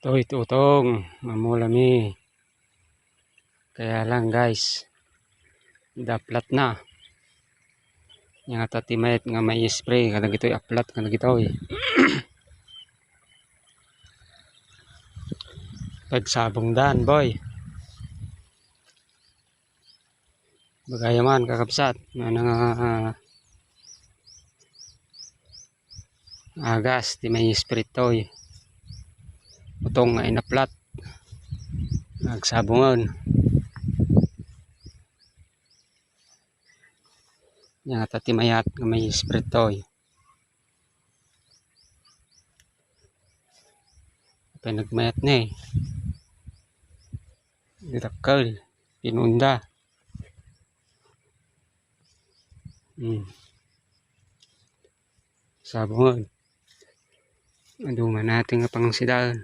Toy tutong, mamulami. Kaya lang guys, daplat na. Yang tatimayat nga may spray, kada gito'y aplat, kada gito'y. Pagsabong dan, boy. Bagayaman kakabsat, nga agas, di may spray to'y. Utong nga inaplat. Nagsabungan. Yang tatimayat nga may spray to'y. Nagmayat na eh. Dirakal, pinunda. Sabungan. Aduman natin nga pangsidaan.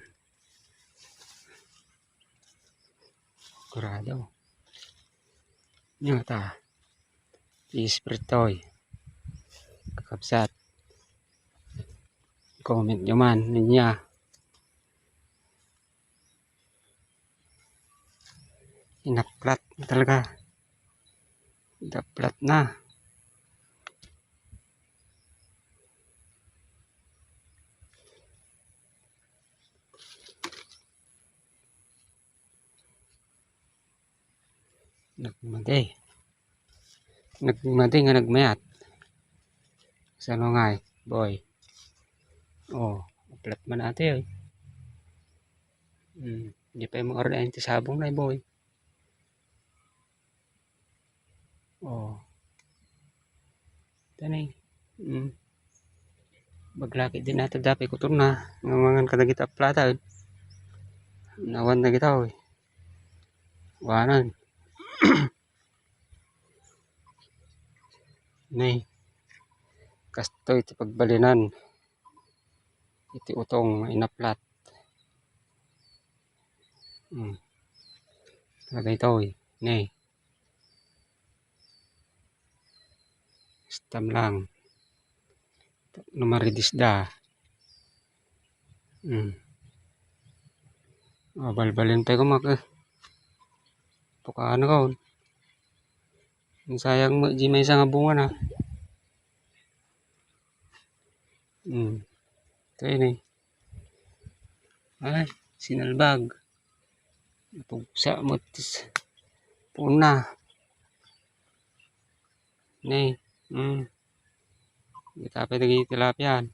Kurado. Nga ta. Ispritoy. Kakabsat. Comment nyo man niya. Inaplat talaga. Daplat na. Nagmaday nga nagmayat. Sa ano nga eh, boy. Oh, aplat man natin eh. Hindi pa yung mga ordain ti sabong na boy. Oh. Tanay. Baglaki din nato dapat kutur na. Ngamangan kadagit aplata. Nawan na kita eh. Wanan. Nay. Kasto iti pagbalinan. Iti utong inaplat. Lagay ito eh. Nay. Stam lang. Numaridis da. Balbalin pa ko pukaan ko. Sayang mo di may isang bunga na. Ito yun eh. Ay, sinalbag. Pugsa mo tis. Puna. Nay. Kita pa naging tilapyan.